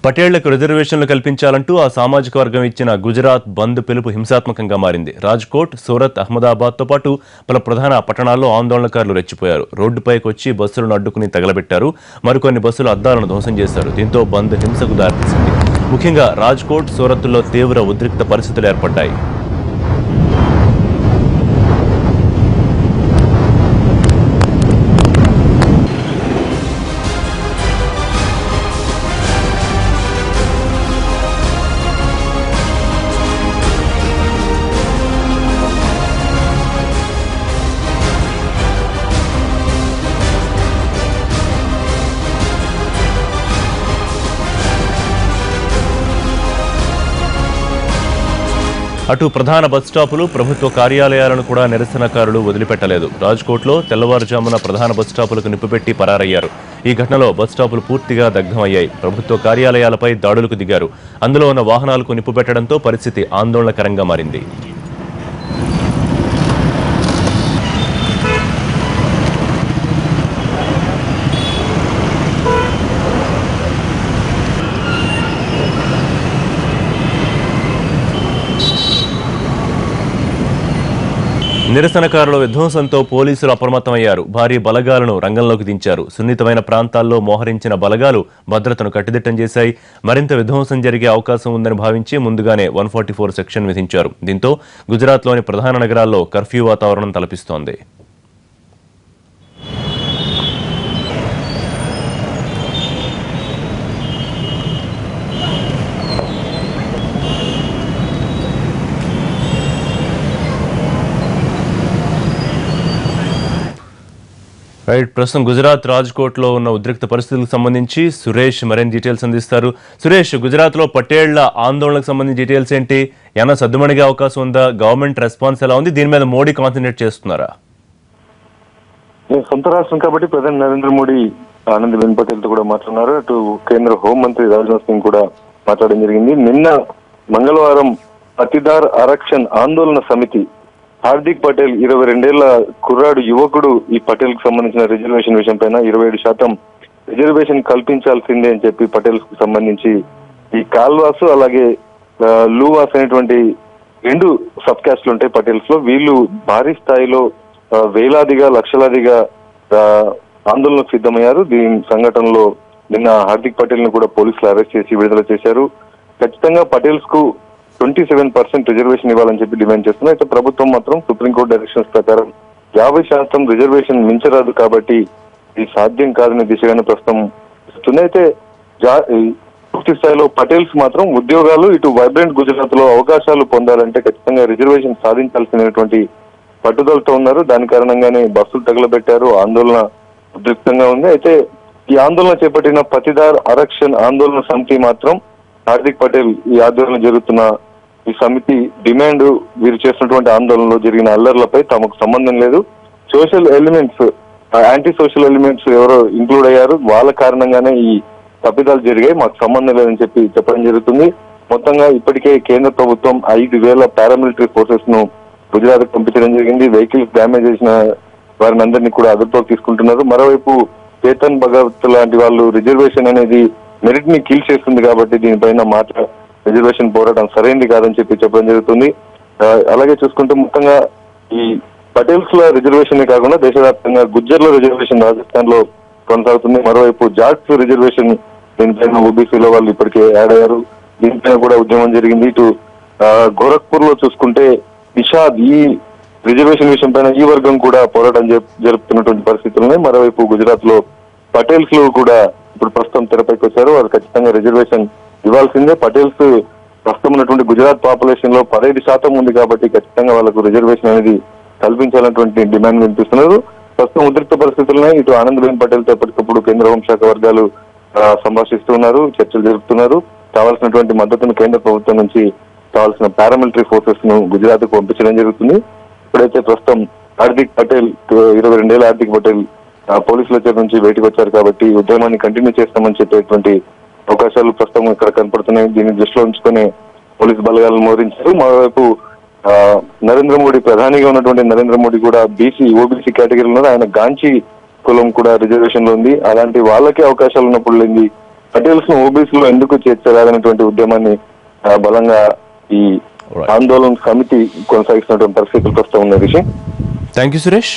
పటేళ్లకు రిజర్వేషన్లు కల్పించాలంటూ ఆ సామాజిక వర్గం ఇచ్చిన గుజరాత్ బంద్ పిలుపు హింసాత్మకంగా మారింది. రాజ్కోట్, సూరత్, అహ్మదాబాద్తో పాటు పలు ప్రధాన పట్టణాల్లో ఆందోళనకారులు రెచ్చిపోయారు. రోడ్డుపైకి వచ్చి బస్సులను అడ్డుకుని తగలబెట్టారు. మరికొన్ని బస్సుల అద్దాలను ధ్వంసం చేశారు. దీంతో బంద్ హింసకు దారితీసింది. ముఖ్యంగా రాజ్కోట్, సూరత్లో తీవ్ర ఉద్రిక్త పరిస్థితులు ఏర్పడ్డాయి. అటు ప్రధాన బస్ స్టాపులు, ప్రభుత్వ కార్యాలయాలను కూడా నిరసనకారులు వదిలిపెట్టలేదు. రాజ్కోట్లో తెల్లవారుజామున ప్రధాన బస్ స్టాపులకు నిప్పుపెట్టి పరారయ్యారు. ఈ ఘటనలో బస్ స్టాపులు పూర్తిగా దగ్ధమయ్యాయి. ప్రభుత్వ కార్యాలయాలపై దాడులకు దిగారు. అందులో ఉన్న వాహనాలకు నిప్పుపెట్టడంతో పరిస్థితి ఆందోళనకరంగా మారింది. నిరసనకారుల విధ్వంసంతో పోలీసులు అప్రమత్తమయ్యారు. భారీ బలగాలను రంగంలోకి దించారు. సున్నితమైన ప్రాంతాల్లో మోహరించిన బలగాలు భద్రతను కట్టుదిట్టం చేశాయి. మరింత విధ్వంసం జరిగే అవకాశం ఉందని భావించి ముందుగానే 144 సెక్షన్ విధించారు. దీంతో గుజరాత్లోని ప్రధాన నగరాల్లో కర్ఫ్యూ వాతావరణం తలపిస్తోంది. రైట్, ప్రస్తుతం గుజరాత్ రాజ్కోట్లో ఉన్న ఉద్రిక్త పరిస్థితులకు సంబంధించి సురేష్ మరిన్ని డీటెయిల్స్ అందిస్తారు. సురేష్, గుజరాత్లో పటేళ్ల ఆందోళనకు సంబంధించి డీటెయిల్స్ ఏంటి? ఏమైనా సద్దుమణిగే అవకాశం ఉందా? గవర్నమెంట్ రెస్పాన్స్ ఎలా ఉంది? దీని మీద మోడీ కాన్సన్ట్రేట్ చేస్తున్నారా? సొంత రాష్ట్రం కాబట్టి ప్రధాని నరేంద్ర మోడీ ఆనందీబెన్ పటేల్ తో కూడా మాట్లాడుతున్నారు. అటు కేంద్ర హోంమంత్రి రాజ్నాథ్ సింగ్ కూడా మాట్లాడడం జరిగింది. నిన్న మంగళవారం పతిదార్ ఆరక్షణ్ ఆందోళన సమితి హార్దిక్ పటేల్ 22 ఏళ్ల కుర్రాడు యువకుడు ఈ పటేల్ కు సంబంధించిన రిజర్వేషన్ విషయం పైన 27% రిజర్వేషన్ కల్పించాల్సిందే అని చెప్పి పటేల్ కు సంబంధించి ఈ కాల్వాసు అలాగే లూవాస్ అనేటువంటి 2 సబ్ క్యాస్ట్లు ఉంటాయి పటేల్స్ లో. వీళ్ళు భారీ స్థాయిలో వేలాదిగా లక్షలాదిగా ఆందోళనకు సిద్ధమయ్యారు. దీని సంఘటనలో నిన్న హార్దిక్ పటేల్ ను కూడా పోలీసులు అరెస్ట్ చేసి విడుదల చేశారు. ఖచ్చితంగా పటేల్స్ కు 27% రిజర్వేషన్ ఇవ్వాలని చెప్పి డిమాండ్ చేస్తున్నారు. అయితే ప్రభుత్వం మాత్రం సుప్రీంకోర్టు డైరెక్షన్స్ ప్రకారం 50% రిజర్వేషన్ మించరాదు కాబట్టి ఇది సాధ్యం కాదనే దిశగానే ప్రస్తుతం ఇస్తుంది. అయితే పూర్తి స్థాయిలో పటేల్స్ మాత్రం ఉద్యోగాలు, ఇటు వైబ్రెంట్ గుజరాత్ లో అవకాశాలు పొందాలంటే ఖచ్చితంగా రిజర్వేషన్ సాధించాల్సినటువంటి పట్టుదలతో ఉన్నారు. దాని కారణంగానే బస్సులు తగలబెట్టారు. ఆందోళన ఉద్రిక్తంగా ఉంది. అయితే ఈ ఆందోళన చేపట్టిన పతిదార్ ఆరక్షణ్ ఆందోళన సమితి మాత్రం హార్దిక్ పటేల్ ఈ ఆందోళన జరుగుతున్న ఈ సమితి డిమాండ్, వీరు చేసినటువంటి ఆందోళనలో జరిగిన అల్లర్లపై తమకు సంబంధం లేదు, social elements, anti social elements ఎవరో ఇంక్లూడ్ అయ్యారు, వాళ్ళ కారణంగానే ఈ తప్పిదాలు జరిగాయి, మాకు సంబంధం లేదని చెప్పి చెప్పడం జరుగుతుంది. మొత్తంగా ఇప్పటికే కేంద్ర ప్రభుత్వం 5,000 పారామిలిటరీ ఫోర్సెస్ ను గుజరాత్ కు పంపించడం జరిగింది. వెహికల్స్ డ్యామేజ్ చేసిన వారిని అందరినీ కూడా అదుపులోకి తీసుకుంటున్నారు. మరోవైపు చేతన్ భగత్ లాంటి వాళ్ళు రిజర్వేషన్ అనేది మెరిట్ ని కిల్ చేస్తుంది కాబట్టి దీనిపైన రిజర్వేషన్ పోరాటం సరైనది కాదని చెప్పి చెప్పడం జరుగుతుంది. అలాగే చూసుకుంటే మొత్తంగా ఈ పటేల్స్ లో రిజర్వేషన్ కాకుండా దేశవ్యాప్తంగా గుజ్జర్ల రిజర్వేషన్ రాజస్థాన్ లో కొనసాగుతుంది. మరోవైపు జాట్స్ రిజర్వేషన్ దీనిపైన ఓబీసీలో వాళ్ళు ఇప్పటికే యాడ్ అయ్యారు. దీనిపైన కూడా ఉద్యమం జరిగింది. ఇటు గోరఖ్పూర్ లో చూసుకుంటే నిషాద్ ఈ రిజర్వేషన్ విషయం పైన ఈ వర్గం కూడా పోరాటం జరుపుతున్నటువంటి పరిస్థితులున్నాయి. మరోవైపు గుజరాత్ లో పటేల్స్ లో కూడా ఇప్పుడు ప్రస్తుతం తెరపైకి వచ్చారు. వారు ఖచ్చితంగా రిజర్వేషన్ ఇవ్వాల్సిందే. పటేల్స్ ప్రస్తుతం ఉన్నటువంటి గుజరాత్ పాపులేషన్ లో 15% ఉంది కాబట్టి ఖచ్చితంగా వాళ్ళకు రిజర్వేషన్ అనేది కల్పించాలన్నటువంటి డిమాండ్ వినిపిస్తున్నారు. ప్రస్తుతం ఉద్రిక్త పరిస్థితులనే ఇటు ఆనందీబెన్ పటేల్ తో ఎప్పటికప్పుడు కేంద్ర హోంశాఖ వర్గాలు సంభాషిస్తూ ఉన్నారు, చర్చలు జరుపుతున్నారు. కావాల్సినటువంటి మద్దతును కేంద్ర ప్రభుత్వం నుంచి కావాల్సిన పారామిలిటరీ ఫోర్సెస్ ను గుజరాత్ కు పంపించడం జరుగుతుంది. ఇప్పుడైతే ప్రస్తుతం హార్దిక్ పటేల్ 22 ఏళ్ల హార్దిక్ పటేల్ పోలీసుల చేతి నుంచి బయటకు వచ్చారు కాబట్టి ఉద్యమాన్ని కంటిన్యూ చేస్తామని చెప్పేటువంటి అవకాశాలు ప్రస్తుతం ఇక్కడ కనపడుతున్నాయి. దీన్ని దృష్టిలో ఉంచుకొని పోలీసు బలగాలను మోహరించారు. మరోవైపు నరేంద్ర మోడీ ప్రధానిగా ఉన్నటువంటి నరేంద్ర మోడీ కూడా ఓబీసీ కేటగిరీలో ఉన్నారు. ఆయన గాంచీ కులం కూడా రిజర్వేషన్ లో ఉంది. అలాంటి వాళ్ళకే అవకాశాలు ఉన్నప్పుడు లేని పటేల్స్ ను ఓబీసీలో ఎందుకు చేర్చరాదనేటువంటి ఉద్యమాన్ని బలంగా ఈ ఆందోళన సమితి కొనసాగిస్తున్నటువంటి పరిస్థితులు ప్రస్తుతం ఉన్న విషయం. Thank you Suresh.